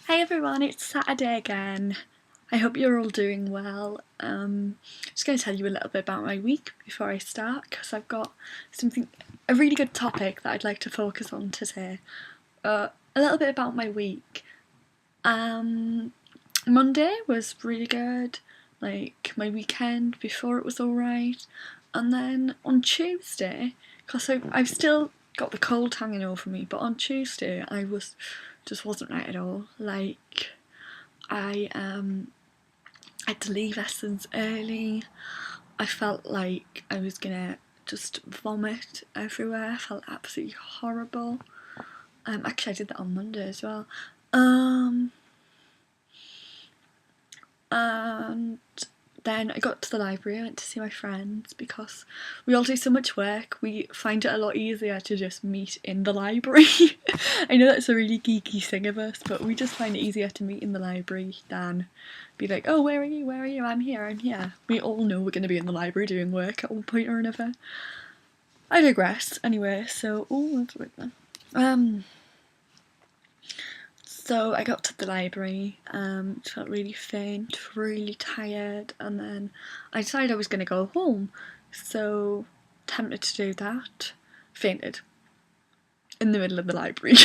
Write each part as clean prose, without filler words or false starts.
Hey everyone, it's Saturday again. I hope you're all doing well. Just going to tell you a little bit about my week before I start because I've got a really good topic that I'd like to focus on today. A little bit about my week. Monday was really good, like my weekend before it was alright. And then on Tuesday, because I've still got the cold hanging over me, but on Tuesday just wasn't right at all. Like I had to leave lessons early. I felt like I was gonna just vomit everywhere. I felt absolutely horrible. Actually, I did that on Monday as well. Um, and then I got to the library. I went to see my friends because we all do so much work. We find it a lot easier to just meet in the library. I know that's a really geeky thing of us, but we just find it easier to meet in the library than be like, oh, where are you? Where are you? I'm here. I'm here. We all know we're going to be in the library doing work at one point or another. I digress. Anyway, so that's weird then. So I got to the library, felt really faint, really tired, and then I decided I was going to go home. So, tempted to do that, fainted in the middle of the library.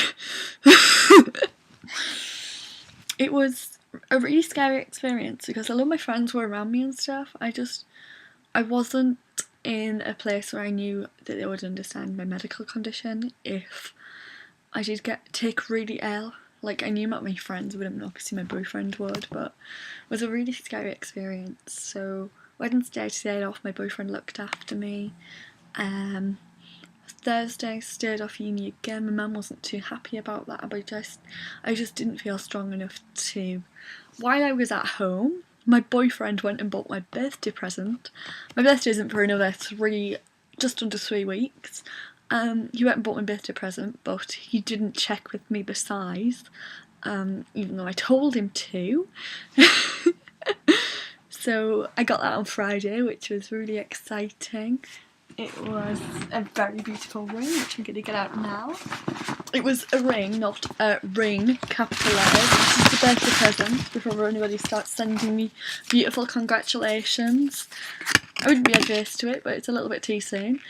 It was a really scary experience because although my friends were around me and stuff, I wasn't in a place where I knew that they would understand my medical condition if I did take really ill. Like, I knew my friends wouldn't, obviously my boyfriend would, but it was a really scary experience. So Wednesday I stayed off, my boyfriend looked after me. Thursday I stayed off uni again. My mum wasn't too happy about that, but I just didn't feel strong enough to. While I was at home, my boyfriend went and bought my birthday present. My birthday isn't for another just under 3 weeks. He went and bought my birthday present, but he didn't check with me the size, even though I told him to. So I got that on Friday, which was really exciting. It was a very beautiful ring, which I'm going to get out now. It was a ring, not a ring, capital letters. It's just a birthday present before anybody starts sending me beautiful congratulations. I wouldn't be adverse to it, but it's a little bit too soon.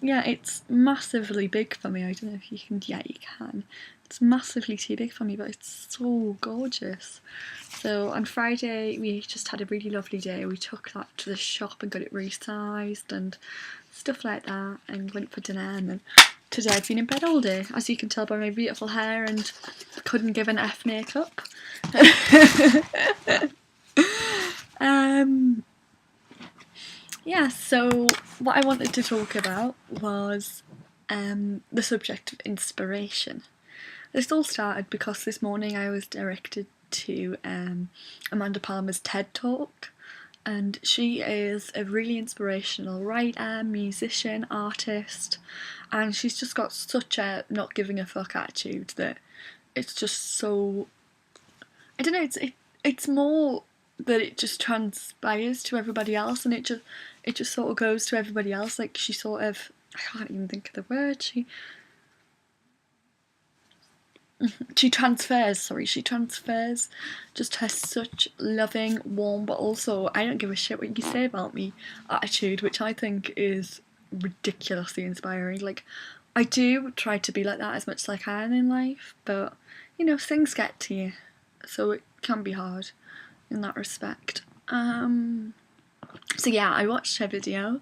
Yeah, it's massively big for me. I don't know if you can. Yeah, you can. It's massively too big for me, but it's so gorgeous. So on Friday we just had a really lovely day. We took that to the shop and got it resized and stuff like that, and went for dinner. And then today I've been in bed all day, as you can tell by my beautiful hair, and couldn't give an F makeup. Yeah, so what I wanted to talk about was the subject of inspiration. This all started because this morning I was directed to Amanda Palmer's TED Talk, and she is a really inspirational writer, musician, artist, and she's just got such a not giving a fuck attitude that it's just so. I don't know. It's more that it just transpires to everybody else, and it just sort of goes to everybody else. Like, she sort of, I can't even think of the word. She transfers. Sorry, she transfers. Just her such loving, warm, but also I don't give a shit what you say about me attitude, which I think is ridiculously inspiring. Like, I do try to be like that as much as I can in life, but things get to you, so it can be hard in that respect. So yeah, I watched her video,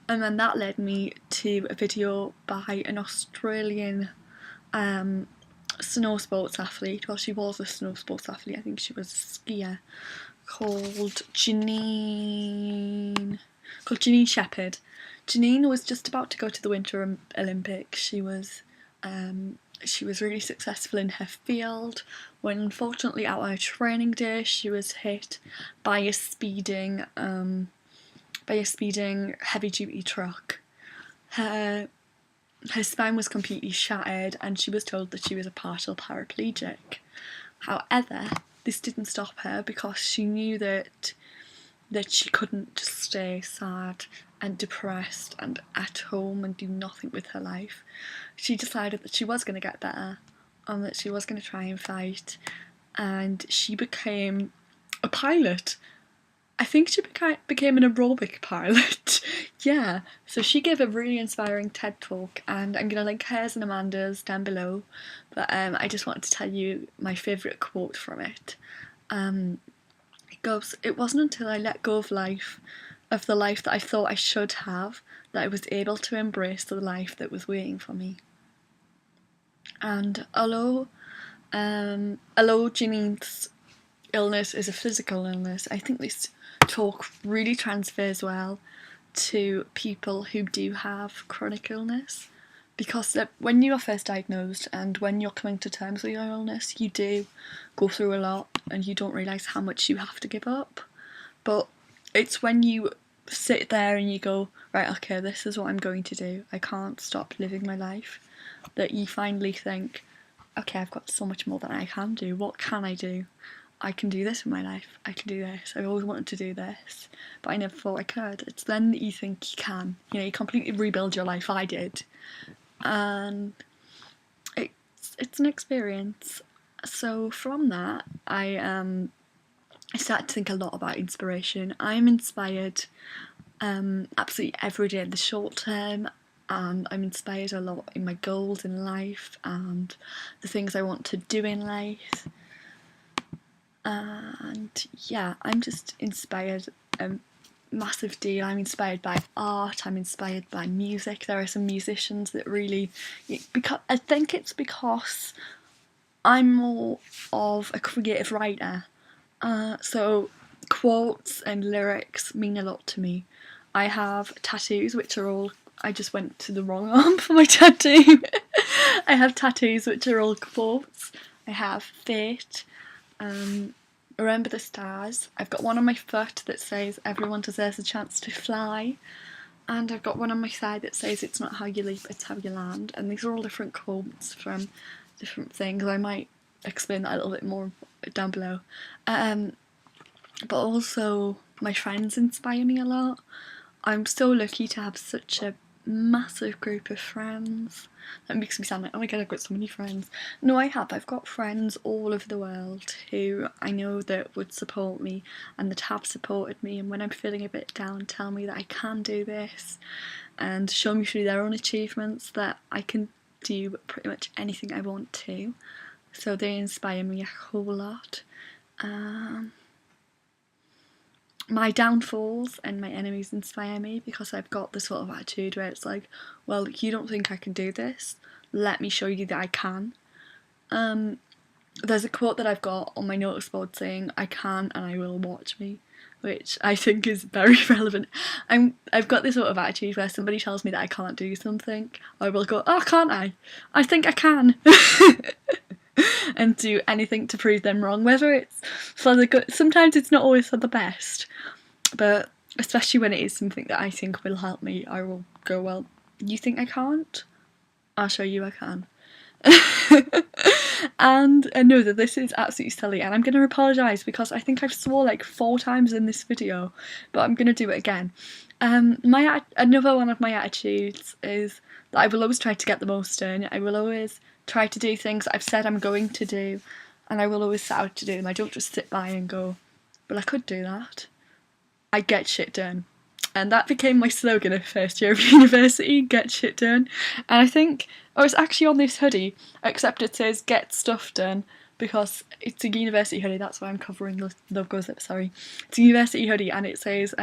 and then that led me to a video by an Australian snow sports athlete. Well, she was a snow sports athlete. I think she was a skier, called Janine Shepherd. Janine was just about to go to the Winter Olympics. She was really successful in her field when, unfortunately, out on a training day, she was hit by a speeding heavy-duty truck. Her spine was completely shattered, and she was told that she was a partial paraplegic. However, this didn't stop her because she knew that she couldn't just stay sad and depressed and at home and do nothing with her life. She decided that she was going to get better, that she was going to try and fight, and she became a pilot. I think she became an aerobic pilot. Yeah, so she gave a really inspiring TED talk, and I'm going to link hers and Amanda's down below. But I just wanted to tell you my favourite quote from it. It goes, "It wasn't until I let go of the life that I thought I should have, that I was able to embrace the life that was waiting for me." And although Janine's illness is a physical illness, I think this talk really transfers well to people who do have chronic illness, because when you are first diagnosed and when you're coming to terms with your illness, you do go through a lot and you don't realise how much you have to give up. But it's when you sit there and you go, right, okay, this is what I'm going to do, I can't stop living my life, that you finally think, okay, I've got so much more than I can do. What can I do? I can do this in my life. I can do this. I've always wanted to do this, but I never thought I could. It's then that you think you can. You know, you completely rebuild your life. I did, and it's an experience. So from that, I started to think a lot about inspiration. I'm inspired absolutely every day in the short term, and I'm inspired a lot in my goals in life and the things I want to do in life. And yeah, I'm just inspired a massive deal. I'm inspired by art, I'm inspired by music. There are some musicians that really, because I think it's because I'm more of a creative writer, so quotes and lyrics mean a lot to me. I have tattoos which are all, I just went to the wrong arm for my tattoo. I have tattoos which are all quotes. I have fate, remember the stars. I've got one on my foot that says everyone deserves a chance to fly, and I've got one on my side that says it's not how you leap, it's how you land. And these are all different quotes from different things. I might explain that a little bit more down below. But also my friends inspire me a lot. I'm so lucky to have such a massive group of friends. That makes me sound like, oh my god, I've got so many friends. No, I have. I've got friends all over the world who I know that would support me and that have supported me, and when I'm feeling a bit down, tell me that I can do this and show me through their own achievements that I can do pretty much anything I want to. So they inspire me a whole lot. My downfalls and my enemies inspire me, because I've got the sort of attitude where it's like, well, you don't think I can do this, let me show you that I can. There's a quote that I've got on my notice board saying, I can and I will, watch me, which I think is very relevant. I've got this sort of attitude where somebody tells me that I can't do something, I will go, oh, can't I? I think I can. And do anything to prove them wrong, whether it's for the good. Sometimes it's not always for the best, but especially when it is something that I think will help me, I will go, well, you think I can't? I'll show you I can. And I know that this is absolutely silly, and I'm going to apologise because I think I've swore like 4 times in this video, but I'm going to do it again. Another one of my attitudes is that I will always try to get the most done. I will always try to do things I've said I'm going to do, and I will always set out to do them. I don't just sit by and go, well, I could do that. I get shit done. And that became my slogan of first year of university, get shit done. And I think, it's actually on this hoodie, except it says get stuff done, because it's a university hoodie, that's why I'm covering the logos up, sorry. It's a university hoodie and it says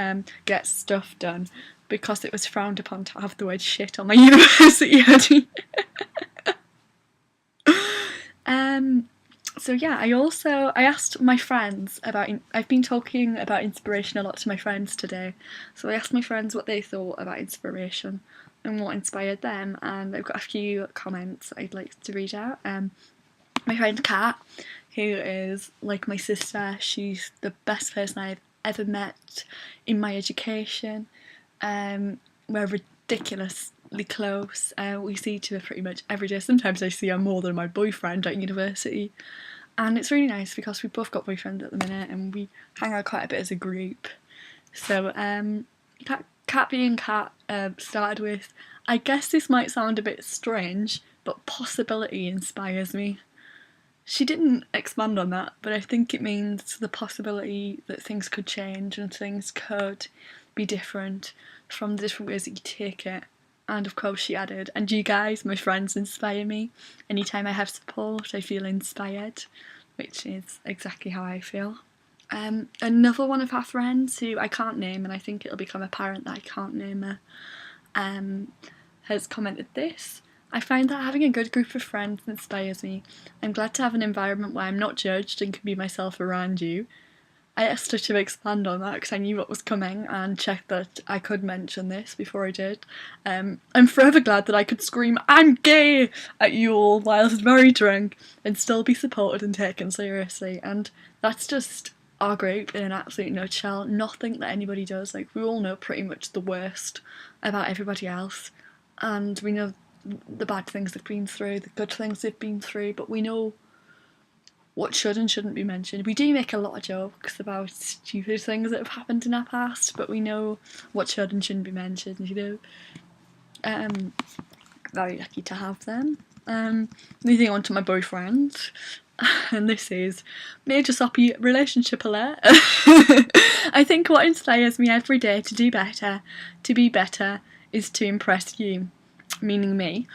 get stuff done, because it was frowned upon to have the word shit on my university hoodie. So yeah, I asked my friends about, I've been talking about inspiration a lot to my friends today, so I asked my friends what they thought about inspiration and what inspired them, and I've got a few comments I'd like to read out. My friend Kat, who is like my sister, she's the best person I've ever met in my education. We're ridiculously close. We see each other pretty much every day. Sometimes I see her more than my boyfriend at university, and it's really nice because we've both got boyfriends at the minute and we hang out quite a bit as a group. So Kat being Kat started with, I guess this might sound a bit strange, but possibility inspires me. she didn't expand on that, but I think it means the possibility that things could change and things could be different from the different ways that you take it. And of course, she added, and you guys, my friends, inspire me. Anytime I have support, I feel inspired, which is exactly how I feel. Another one of her friends, who I can't name, and I think it'll become apparent that I can't name her, has commented this. I find that having a good group of friends inspires me. I'm glad to have an environment where I'm not judged and can be myself around you. I asked her to expand on that because I knew what was coming and checked that I could mention this before I did. I'm forever glad that I could scream "I'm gay" at you all whilst very drunk and still be supported and taken seriously. And that's just our group in an absolute nutshell. Nothing that anybody does. Like, we all know pretty much the worst about everybody else, and we know the bad things they've been through, the good things they've been through, but we know what should and shouldn't be mentioned. We do make a lot of jokes about stupid things that have happened in our past, but we know what should and shouldn't be mentioned, you know. Very lucky to have them. Moving on to my boyfriend, and this is major soppy relationship alert. I think what inspires me every day to do better, to be better, is to impress you. Meaning me.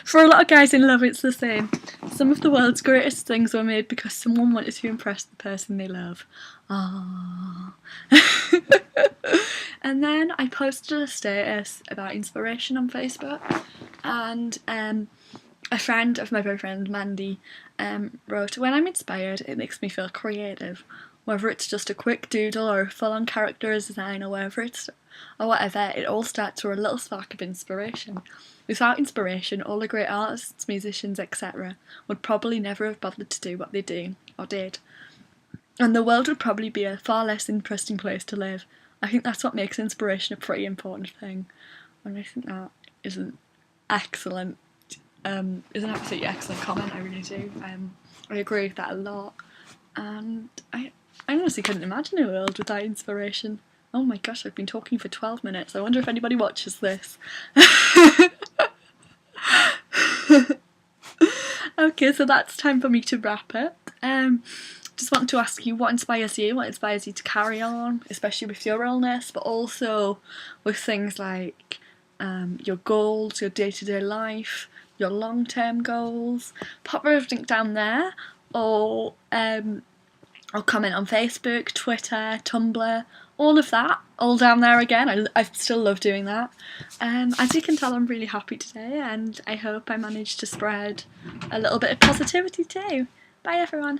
For a lot of guys in love, it's the same. Some of the world's greatest things were made because someone wanted to impress the person they love. Ah. And then I posted a status about inspiration on Facebook, and a friend of my boyfriend, Mandy, wrote, "When I'm inspired, it makes me feel creative. Whether it's just a quick doodle or a full-on character design or whatever, it all starts with a little spark of inspiration. Without inspiration, all the great artists, musicians, etc. would probably never have bothered to do what they do, or did. And the world would probably be a far less interesting place to live. I think that's what makes inspiration a pretty important thing." And I think that is an excellent, is an absolutely excellent comment, I really do. I agree with that a lot. And I honestly couldn't imagine a world without inspiration. Oh my gosh, I've been talking for 12 minutes. I wonder if anybody watches this. Okay, so that's time for me to wrap it. Just want to ask you, what inspires you? What inspires you to carry on, especially with your illness, but also with things like your goals, your day-to-day life, your long-term goals? Pop everything down there, or comment on Facebook, Twitter, Tumblr, all of that, all down there again. I still love doing that. As you can tell, I'm really happy today, and I hope I managed to spread a little bit of positivity too. Bye everyone.